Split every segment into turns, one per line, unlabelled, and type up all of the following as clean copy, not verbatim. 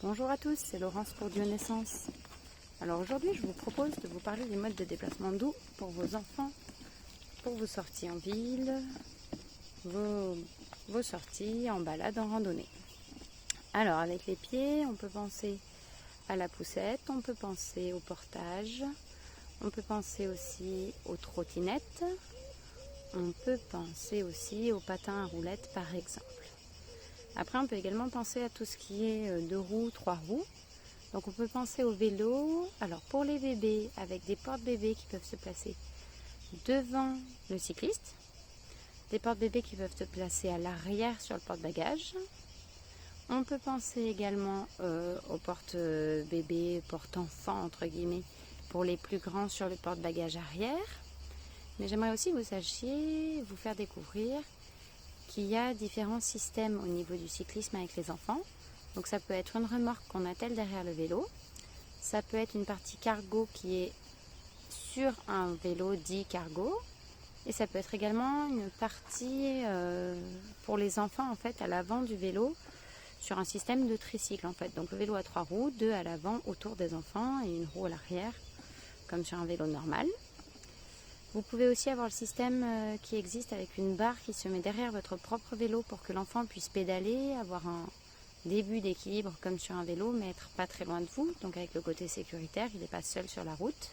Bonjour à tous, c'est Laurence pour Dieu Naissance. Alors aujourd'hui, je vous propose de vous parler des modes de déplacement doux pour vos enfants, pour vos sorties en ville, vos sorties en balade, en randonnée. Alors avec les pieds, on peut penser à la poussette, on peut penser au portage, on peut penser aussi aux trottinettes, on peut penser aussi aux patins à roulettes par exemple. Après, on peut également penser à tout ce qui est 2 roues, 3 roues. Donc on peut penser au vélo. Alors pour les bébés, avec des porte-bébés qui peuvent se placer devant le cycliste, des porte-bébés qui peuvent se placer à l'arrière sur le porte-bagages. On peut penser également aux porte-bébés, porte-enfants entre guillemets, pour les plus grands sur le porte-bagages arrière. Mais j'aimerais aussi que vous sachiez, vous faire découvrir qu'il y a différents systèmes au niveau du cyclisme avec les enfants. Donc ça peut être une remorque qu'on attelle derrière le vélo. Ça peut être une partie cargo qui est sur un vélo dit cargo. Et ça peut être également une partie pour les enfants en fait à l'avant du vélo sur un système de tricycle en fait. Donc le vélo a 3 roues, 2 à l'avant autour des enfants et une roue à l'arrière comme sur un vélo normal. Vous pouvez aussi avoir le système qui existe avec une barre qui se met derrière votre propre vélo pour que l'enfant puisse pédaler, avoir un début d'équilibre comme sur un vélo, mais être pas très loin de vous. Donc avec le côté sécuritaire, il n'est pas seul sur la route.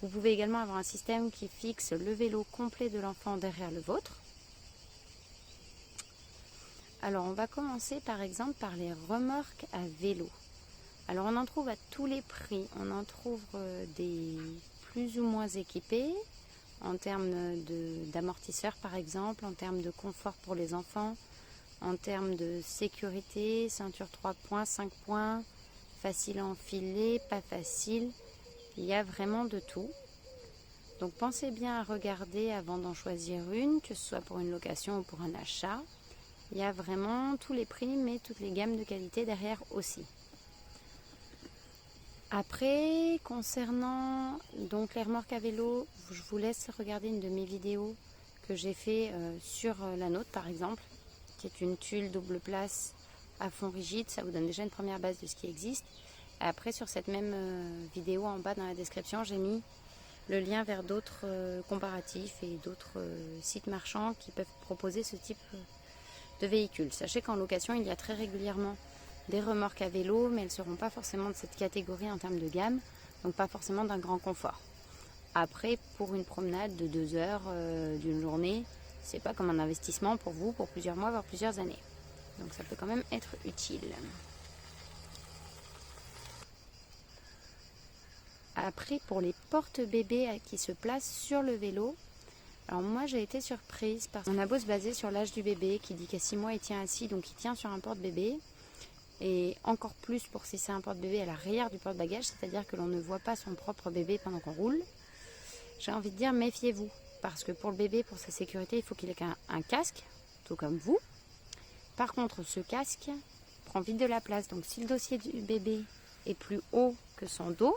Vous pouvez également avoir un système qui fixe le vélo complet de l'enfant derrière le vôtre. Alors on va commencer par exemple par les remorques à vélo. Alors on en trouve à tous les prix. On en trouve des plus ou moins équipés en termes d'amortisseurs par exemple, en termes de confort pour les enfants, en termes de sécurité, ceinture 3 points, 5 points, facile à enfiler, pas facile. Il y a vraiment de tout. Donc pensez bien à regarder avant d'en choisir une, que ce soit pour une location ou pour un achat. Il y a vraiment tous les prix, mais toutes les gammes de qualité derrière aussi. Après, concernant donc les remorques à vélo, je vous laisse regarder une de mes vidéos que j'ai fait sur la nôtre par exemple, qui est une tuile double place à fond rigide. Ça vous donne déjà une première base de ce qui existe. Après, sur cette même vidéo en bas dans la description, j'ai mis le lien vers d'autres comparatifs et d'autres sites marchands qui peuvent proposer ce type de véhicule. Sachez qu'en location, il y a très régulièrement des remorques à vélo, mais elles ne seront pas forcément de cette catégorie en termes de gamme, donc pas forcément d'un grand confort. Après, pour une promenade de 2 heures d'une journée, c'est pas comme un investissement pour vous pour plusieurs mois, voire plusieurs années. Donc ça peut quand même être utile. Après, pour les porte-bébés qui se placent sur le vélo, alors moi j'ai été surprise parce qu'on a beau se baser sur l'âge du bébé qui dit qu'à 6 mois il tient assis, donc il tient sur un porte-bébé. Et encore plus pour si c'est un porte-bébé à l'arrière du porte-bagages, c'est-à-dire que l'on ne voit pas son propre bébé pendant qu'on roule. J'ai envie de dire méfiez-vous, parce que pour le bébé, pour sa sécurité, il faut qu'il ait un casque, tout comme vous. Par contre, ce casque prend vite de la place, donc si le dossier du bébé est plus haut que son dos,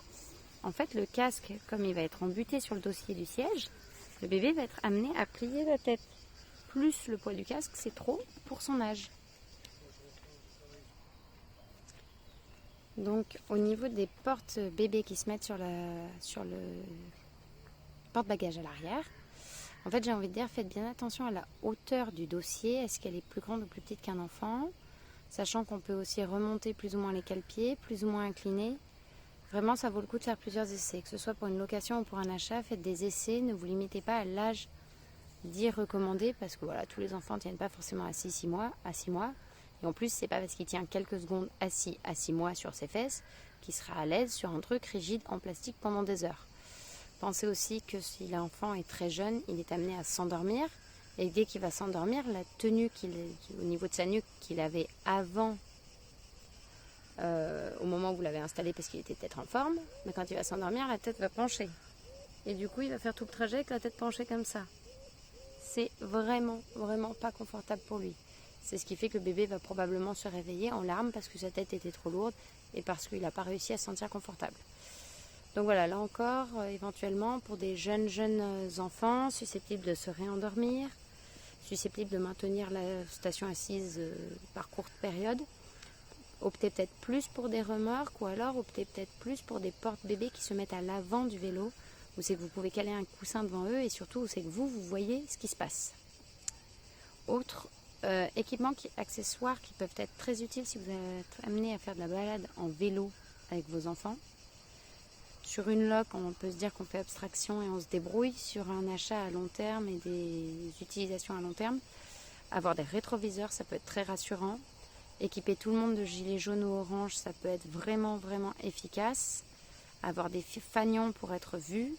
en fait le casque, comme il va être embuté sur le dossier du siège, le bébé va être amené à plier la tête. Plus le poids du casque, c'est trop pour son âge. Donc au niveau des portes bébés qui se mettent sur le porte-bagages à l'arrière, en fait j'ai envie de dire faites bien attention à la hauteur du dossier. Est-ce qu'elle est plus grande ou plus petite qu'un enfant? Sachant qu'on peut aussi remonter plus ou moins les cale-pieds, plus ou moins incliner. Vraiment ça vaut le coup de faire plusieurs essais, que ce soit pour une location ou pour un achat. Faites des essais, ne vous limitez pas à l'âge dit recommandé, parce que voilà, tous les enfants ne tiennent pas forcément à 6 mois. Et en plus, c'est pas parce qu'il tient quelques secondes assis à 6 mois sur ses fesses qu'il sera à l'aise sur un truc rigide en plastique pendant des heures. Pensez aussi que si l'enfant est très jeune, il est amené à s'endormir. Et dès qu'il va s'endormir, la tenue au niveau de sa nuque qu'il avait avant, au moment où vous l'avez installé parce qu'il était peut-être en forme, mais quand il va s'endormir, la tête va pencher. Et du coup, il va faire tout le trajet avec la tête penchée comme ça. C'est vraiment, vraiment pas confortable pour lui. C'est ce qui fait que le bébé va probablement se réveiller en larmes parce que sa tête était trop lourde et parce qu'il n'a pas réussi à se sentir confortable. Donc voilà, là encore, éventuellement, pour des jeunes enfants susceptibles de se réendormir, susceptibles de maintenir la station assise par courte période, Optez peut-être plus pour des remorques ou alors optez peut-être plus pour des porte-bébés qui se mettent à l'avant du vélo, où c'est que vous pouvez caler un coussin devant eux et surtout où c'est que vous voyez ce qui se passe. Autres équipements accessoires qui peuvent être très utiles si vous êtes amené à faire de la balade en vélo avec vos enfants. Sur une loc, on peut se dire qu'on fait abstraction et on se débrouille. Sur un achat à long terme et des utilisations à long terme, avoir des rétroviseurs, ça peut être très rassurant. Équiper tout le monde de gilets jaunes ou orange, ça peut être vraiment, vraiment efficace. Avoir des fanions pour être vus.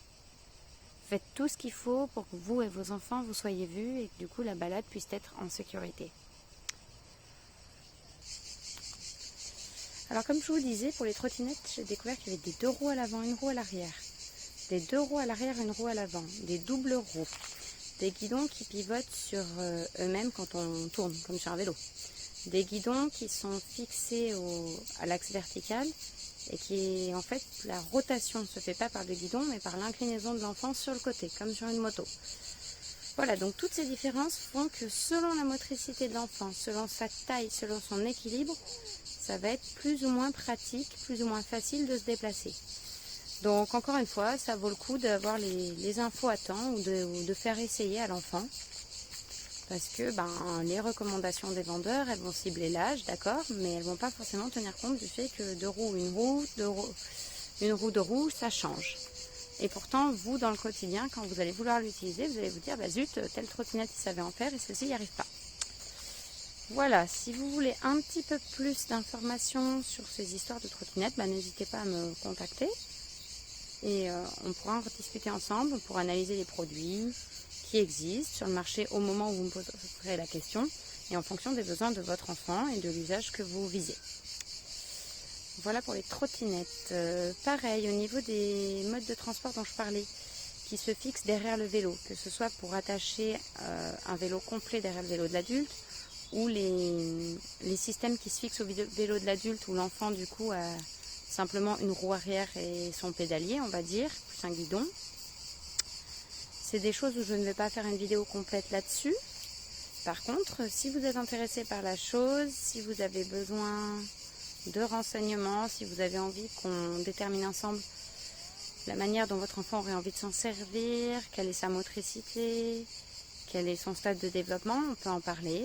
Faites tout ce qu'il faut pour que vous et vos enfants vous soyez vus et que du coup la balade puisse être en sécurité. Alors comme je vous disais, pour les trottinettes, j'ai découvert qu'il y avait des 2 roues à l'avant, une roue à l'arrière. Des 2 roues à l'arrière, une roue à l'avant. Des doubles roues. Des guidons qui pivotent sur eux-mêmes quand on tourne, comme sur un vélo. Des guidons qui sont fixés à l'axe vertical et qui, en fait, la rotation ne se fait pas par le guidon, mais par l'inclinaison de l'enfant sur le côté, comme sur une moto. Voilà, donc toutes ces différences font que selon la motricité de l'enfant, selon sa taille, selon son équilibre, ça va être plus ou moins pratique, plus ou moins facile de se déplacer. Donc encore une fois, ça vaut le coup d'avoir les infos à temps ou de faire essayer à l'enfant. Parce que les recommandations des vendeurs, elles vont cibler l'âge, d'accord, mais elles ne vont pas forcément tenir compte du fait que 2 roues, une roue, deux roues, ça change. Et pourtant, vous, dans le quotidien, quand vous allez vouloir l'utiliser, vous allez vous dire, zut, telle trottinette, il savait en faire et celle-ci n'y arrive pas. Voilà, si vous voulez un petit peu plus d'informations sur ces histoires de trottinettes, n'hésitez pas à me contacter. Et on pourra en rediscuter ensemble pour analyser les produits qui existent sur le marché au moment où vous me poserez la question et en fonction des besoins de votre enfant et de l'usage que vous visez. Voilà pour les trottinettes. Pareil, au niveau des modes de transport dont je parlais, qui se fixent derrière le vélo, que ce soit pour attacher un vélo complet derrière le vélo de l'adulte ou les systèmes qui se fixent au vélo de l'adulte où l'enfant du coup a simplement une roue arrière et son pédalier, on va dire, plus un guidon. C'est des choses où je ne vais pas faire une vidéo complète là-dessus. Par contre, si vous êtes intéressé par la chose, si vous avez besoin de renseignements, si vous avez envie qu'on détermine ensemble la manière dont votre enfant aurait envie de s'en servir, quelle est sa motricité, quel est son stade de développement, on peut en parler.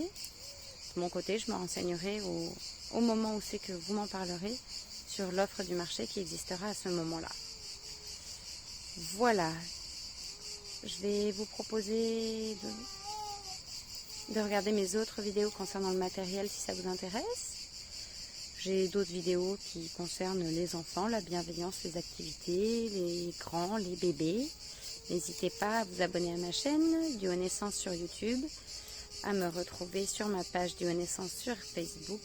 De mon côté, je me renseignerai au moment où c'est que vous m'en parlerez sur l'offre du marché qui existera à ce moment-là. Voilà. Je vais vous proposer de regarder mes autres vidéos concernant le matériel si ça vous intéresse. J'ai d'autres vidéos qui concernent les enfants, la bienveillance, les activités, les grands, les bébés. N'hésitez pas à vous abonner à ma chaîne Duo Naissance sur YouTube, à me retrouver sur ma page Duo Naissance sur Facebook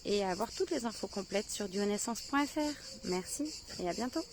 et à avoir toutes les infos complètes sur duonaissance.fr. Merci et à bientôt.